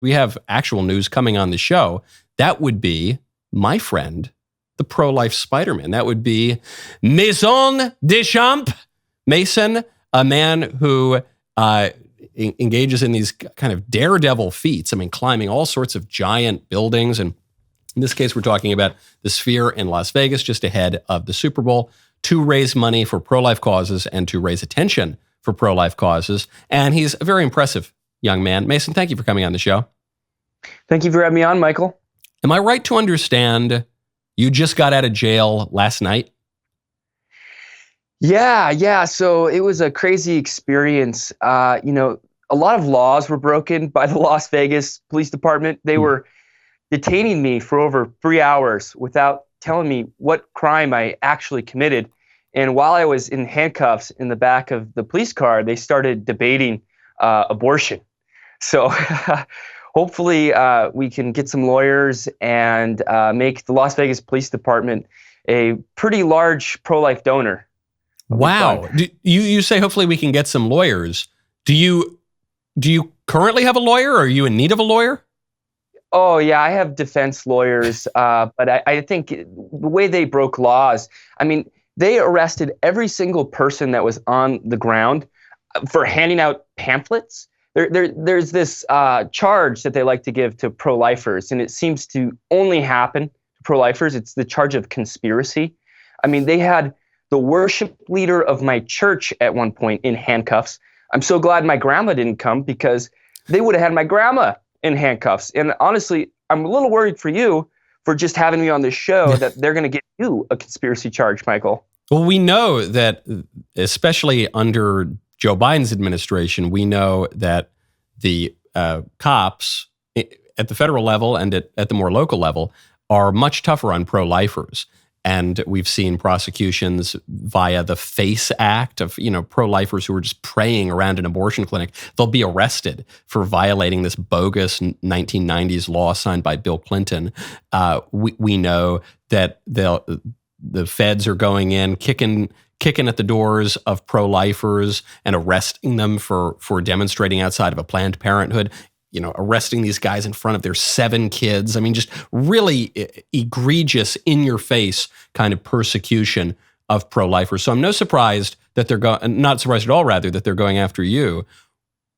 we have actual news coming on the show. That would be my friend, the pro-life Spider-Man. That would be Maison Des Champs. Mason, a man who engages in these kind of daredevil feats. I mean, climbing all sorts of giant buildings. And in this case, we're talking about the Sphere in Las Vegas, just ahead of the Super Bowl, to raise money for pro-life causes and to raise attention for pro-life causes. And he's a very impressive young man. Mason, thank you for coming on the show. Thank you for having me on, Michael. Am I right to understand you just got out of jail last night? Yeah. So it was a crazy experience. A lot of laws were broken by the Las Vegas Police Department. They were detaining me for over 3 hours without telling me what crime I actually committed. And while I was in handcuffs in the back of the police car, they started debating abortion. So hopefully we can get some lawyers and make the Las Vegas Police Department a pretty large pro-life donor. Wow. You say hopefully we can get some lawyers. Do you currently have a lawyer, or are you in need of a lawyer? Oh, yeah, I have defense lawyers, but I think the way they broke laws, I mean, they arrested every single person that was on the ground for handing out pamphlets. There's this charge that they like to give to pro-lifers, and it seems to only happen to pro-lifers. It's the charge of conspiracy. I mean, they had the worship leader of my church at one point in handcuffs. I'm so glad my grandma didn't come, because they would have had my grandma in handcuffs. And honestly, I'm a little worried for you for just having me on this show that they're going to give you a conspiracy charge, Michael. Well, we know that, especially under Joe Biden's administration, we know that the cops at the federal level and at the more local level are much tougher on pro-lifers. And we've seen prosecutions via the FACE Act of, pro-lifers who are just praying around an abortion clinic. They'll be arrested for violating this bogus 1990s law signed by Bill Clinton. We know that the feds are going in, kicking at the doors of pro-lifers and arresting them for demonstrating outside of a Planned Parenthood. Arresting these guys in front of their 7 kids. I mean, just really egregious, in-your-face kind of persecution of pro-lifers. So I'm not surprised at all, rather, that they're going after you.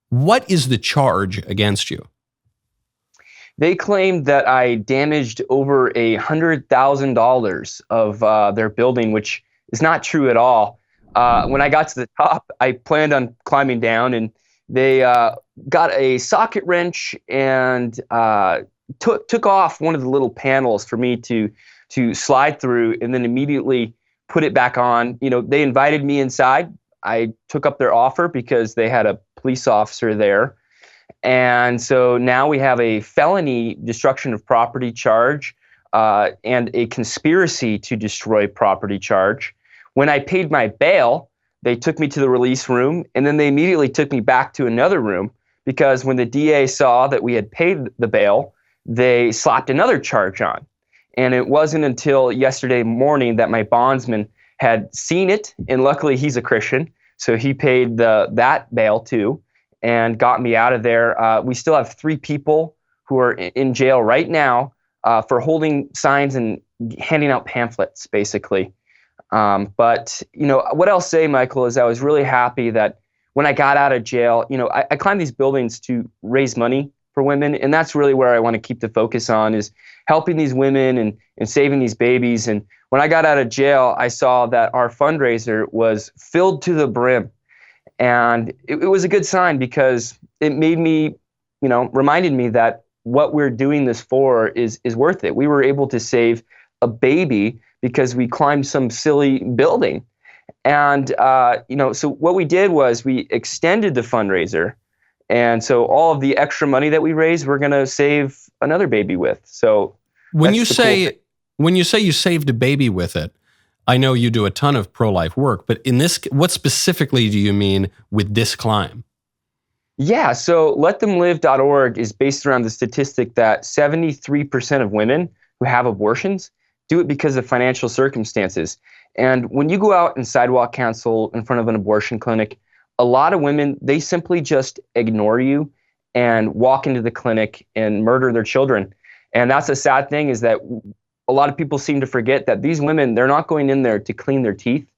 What is the charge against you? They claimed that I damaged over $100,000 of their building, which is not true at all. When I got to the top, I planned on climbing down, and they got a socket wrench and took off one of the little panels for me to slide through, and then immediately put it back on. They invited me inside. I took up their offer because they had a police officer there. And so now we have a felony destruction of property charge and a conspiracy to destroy property charge. When I paid my bail, they took me to the release room, and then they immediately took me back to another room, because when the DA saw that we had paid the bail, they slapped another charge on. And it wasn't until yesterday morning that my bondsman had seen it, and luckily he's a Christian, so he paid that bail too and got me out of there. We still have 3 people who are in jail right now for holding signs and handing out pamphlets, basically. But what I'll say, Michael, is I was really happy that when I got out of jail, I climbed these buildings to raise money for women. And that's really where I want to keep the focus on, is helping these women and saving these babies. And when I got out of jail, I saw that our fundraiser was filled to the brim. And it was a good sign, because it made me, reminded me that what we're doing this for is worth it. We were able to save a baby because we climbed some silly building. And, so what we did was we extended the fundraiser. And so all of the extra money that we raised, we're going to save another baby with. So when you say you saved a baby with it, I know you do a ton of pro-life work, but in this, what specifically do you mean with this climb? Yeah, so letthemlive.org is based around the statistic that 73% of women who have abortions do it because of financial circumstances. And when you go out and sidewalk counsel in front of an abortion clinic, a lot of women, they simply just ignore you and walk into the clinic and murder their children. And that's the sad thing, is that a lot of people seem to forget that these women, they're not going in there to clean their teeth.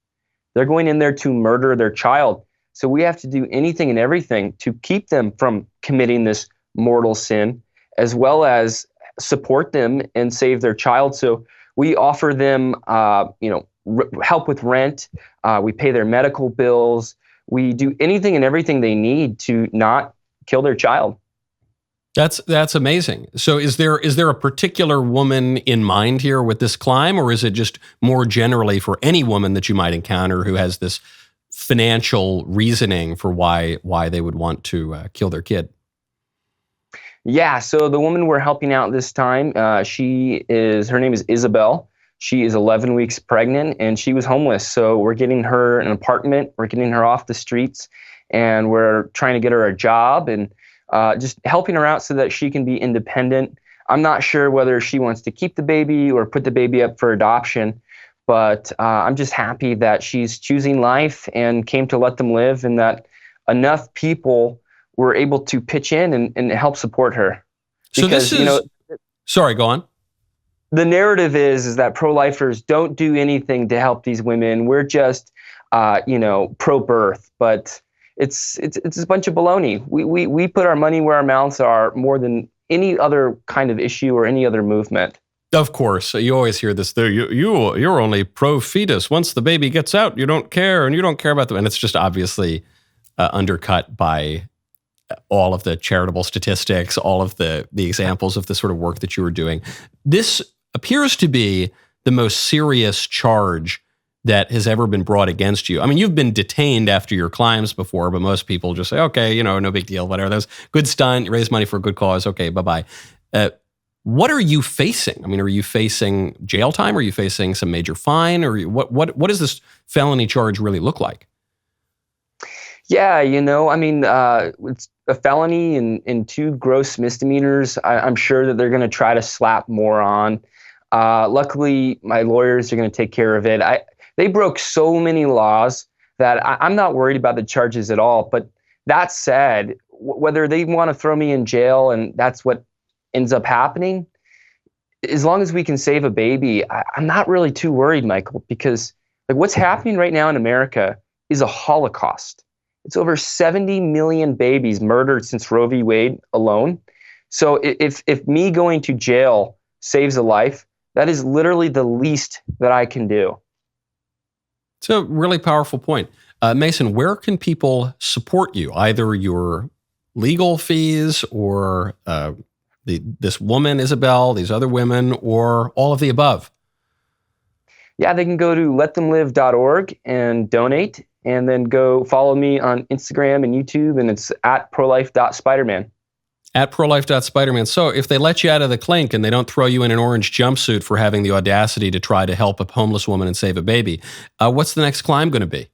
They're going in there to murder their child. So we have to do anything and everything to keep them from committing this mortal sin, as well as support them and save their child. So we offer them, help with rent. We pay their medical bills. We do anything and everything they need to not kill their child. That's amazing. So is there a particular woman in mind here with this climb, or is it just more generally for any woman that you might encounter who has this financial reasoning for why they would want to kill their kid? Yeah, so the woman we're helping out this time, her name is Isabel. She is 11 weeks pregnant, and she was homeless. So we're getting her an apartment, we're getting her off the streets, and we're trying to get her a job and just helping her out so that she can be independent. I'm not sure whether she wants to keep the baby or put the baby up for adoption, but I'm just happy that she's choosing life and came to let them live, and that enough people were able to pitch in and help support her. Because, sorry, go on. The narrative is that pro-lifers don't do anything to help these women. We're just, pro-birth, but it's a bunch of baloney. We put our money where our mouths are more than any other kind of issue or any other movement. Of course, you always hear this. You're only pro-fetus. Once the baby gets out, you don't care, and you don't care about them. And it's just obviously undercut by all of the charitable statistics, all of the examples of the sort of work that you were doing. This appears to be the most serious charge that has ever been brought against you. I mean, you've been detained after your climbs before, but most people just say, okay, no big deal, whatever. That's good stunt, raise money for a good cause. Okay, bye-bye. What are you facing? I mean, are you facing jail time? Are you facing some major fine? Or what does this felony charge really look like? Yeah, it's a felony and 2 gross misdemeanors. I'm sure that they're going to try to slap more on. Luckily, my lawyers are going to take care of it. They broke so many laws that I'm not worried about the charges at all. But that said, whether they want to throw me in jail and that's what ends up happening, as long as we can save a baby, I'm not really too worried, Michael, because what's happening right now in America is a Holocaust. It's over 70 million babies murdered since Roe v. Wade alone. So if me going to jail saves a life, that is literally the least that I can do. It's a really powerful point. Mason, where can people support you? Either your legal fees or this woman, Isabel, these other women, or all of the above? Yeah, they can go to letthemlive.org and donate, and then go follow me on Instagram and YouTube, and it's at prolife.spiderman. At prolife.spiderman. So if they let you out of the clink and they don't throw you in an orange jumpsuit for having the audacity to try to help a homeless woman and save a baby, what's the next climb going to be?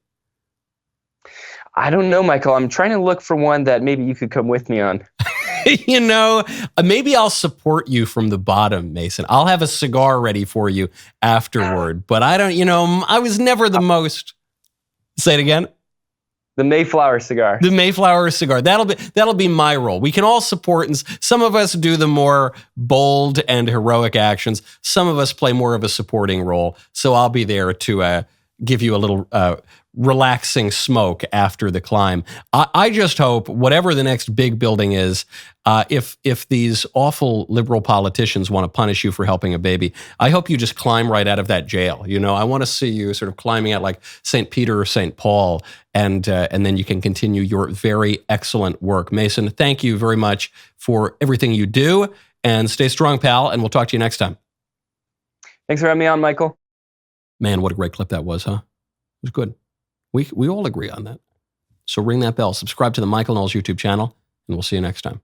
I don't know, Michael. I'm trying to look for one that maybe you could come with me on. Maybe I'll support you from the bottom, Mason. I'll have a cigar ready for you afterward. But I don't, I was never the most... Say it again. The Mayflower cigar. The Mayflower cigar. That'll be my role. We can all support, and some of us do the more bold and heroic actions. Some of us play more of a supporting role. So I'll be there to give you a little relaxing smoke after the climb. I just hope whatever the next big building is, if these awful liberal politicians want to punish you for helping a baby, I hope you just climb right out of that jail. I want to see you sort of climbing out like St. Peter or St. Paul, and then you can continue your very excellent work. Mason, thank you very much for everything you do, and stay strong, pal, and we'll talk to you next time. Thanks for having me on, Michael. Man, what a great clip that was, huh? It was good. We all agree on that. So ring that bell, subscribe to the Michael Knowles YouTube channel, and we'll see you next time.